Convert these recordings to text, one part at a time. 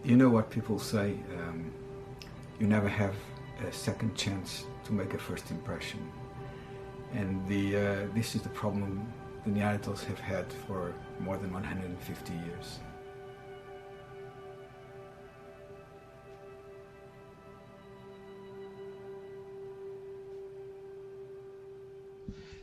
You know what people say, you never have a second chance to make a first impression. And this is the problem the Neanderthals have had for more than 150 years.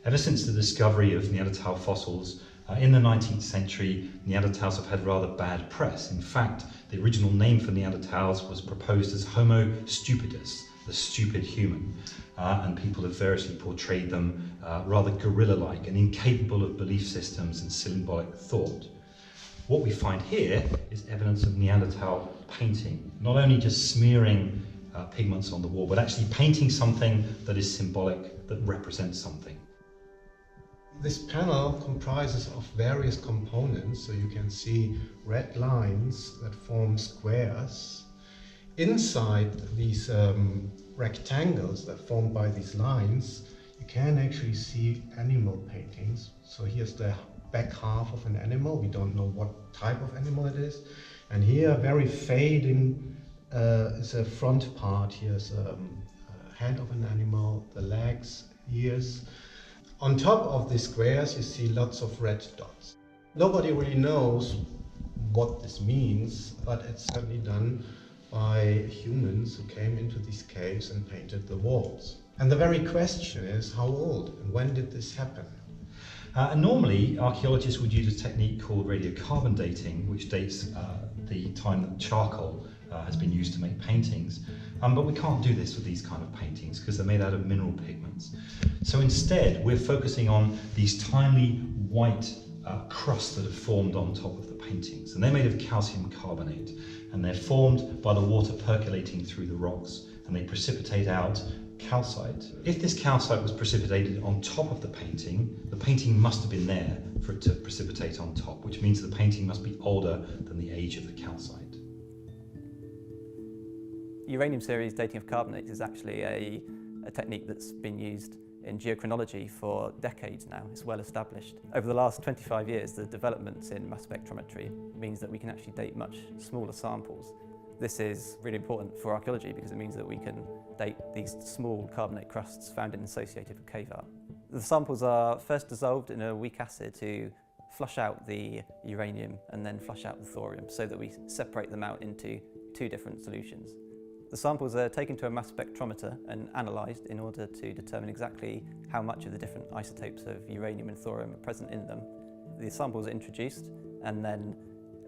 Ever since the discovery of Neanderthal fossils in the 19th century, Neanderthals have had rather bad press. In fact, the original name for Neanderthals was proposed as Homo stupidus, the stupid human, and people have variously portrayed them rather gorilla-like and incapable of belief systems and symbolic thought. What we find here is evidence of Neanderthal painting, not only just smearing pigments on the wall, but actually painting something that is symbolic, that represents something. This panel comprises of various components, so you can see red lines that form squares. Inside these rectangles that form by these lines, you can actually see animal paintings. So here's the back half of an animal. We don't know what type of animal it is. And here, very fading, is a front part. Here's a hand of an animal, the legs, ears. On top of these squares, you see lots of red dots. Nobody really knows what this means, but it's certainly done by humans who came into these caves and painted the walls. And the very question is, how old and when did this happen? Normally, archaeologists would use a technique called radiocarbon dating, which dates the time that charcoal has been used to make paintings. But we can't do this with these kind of paintings because they're made out of mineral pigments. So instead, we're focusing on these tiny white crusts that have formed on top of the paintings. And they're made of calcium carbonate, and they're formed by the water percolating through the rocks, and they precipitate out calcite. If this calcite was precipitated on top of the painting must have been there for it to precipitate on top, which means the painting must be older than the age of the calcite. Uranium series dating of carbonates is actually a technique that's been used in geochronology for decades now. It's well established. Over the last 25 years, the developments in mass spectrometry means that we can actually date much smaller samples. This is really important for archaeology because it means that we can date these small carbonate crusts found in associated with cave art. The samples are first dissolved in a weak acid to flush out the uranium and then flush out the thorium so that we separate them out into two different solutions. The samples are taken to a mass spectrometer and analysed in order to determine exactly how much of the different isotopes of uranium and thorium are present in them. The samples are introduced and then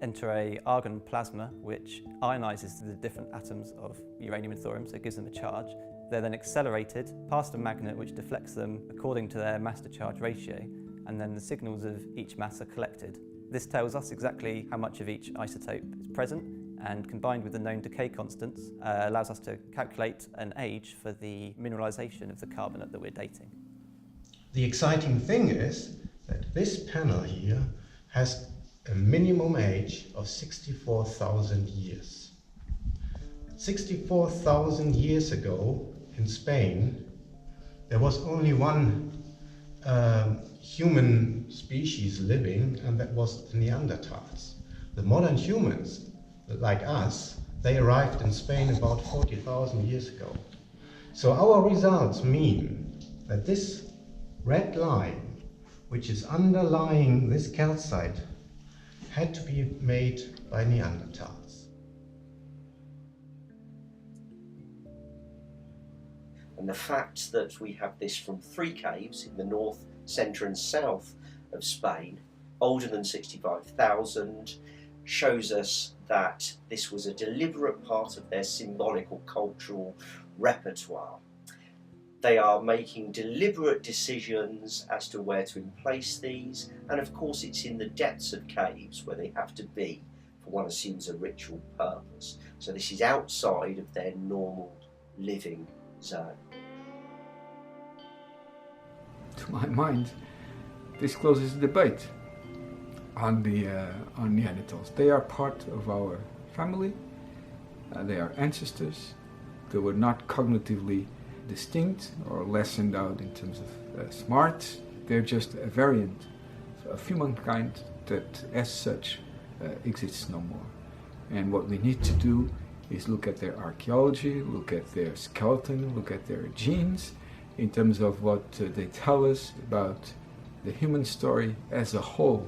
enter an argon plasma which ionises the different atoms of uranium and thorium, so it gives them a charge. They're then accelerated past a magnet which deflects them according to their mass to charge ratio, and then the signals of each mass are collected. This tells us exactly how much of each isotope is present, and combined with the known decay constants allows us to calculate an age for the mineralisation of the carbonate that we're dating. The exciting thing is that this panel here has a minimum age of 64,000 years. 64,000 years ago in Spain, there was only one human species living, and that was the Neanderthals. The modern humans, like us, they arrived in Spain about 40,000 years ago. So our results mean that this red line, which is underlying this calcite, had to be made by Neanderthals. And the fact that we have this from 3 caves in the north, centre and south of Spain, older than 65,000, shows us that this was a deliberate part of their symbolic or cultural repertoire. They are making deliberate decisions as to where to emplace these, and of course it's in the depths of caves where they have to be for one assumes a ritual purpose. So this is outside of their normal living zone. To my mind, this closes the debate on Neanderthals. They are part of our family, they are ancestors, they were not cognitively distinct or less endowed in terms of smarts. They're just a variant of humankind that as such exists no more. And what we need to do is look at their archaeology, look at their skeleton, look at their genes, in terms of what they tell us about the human story as a whole.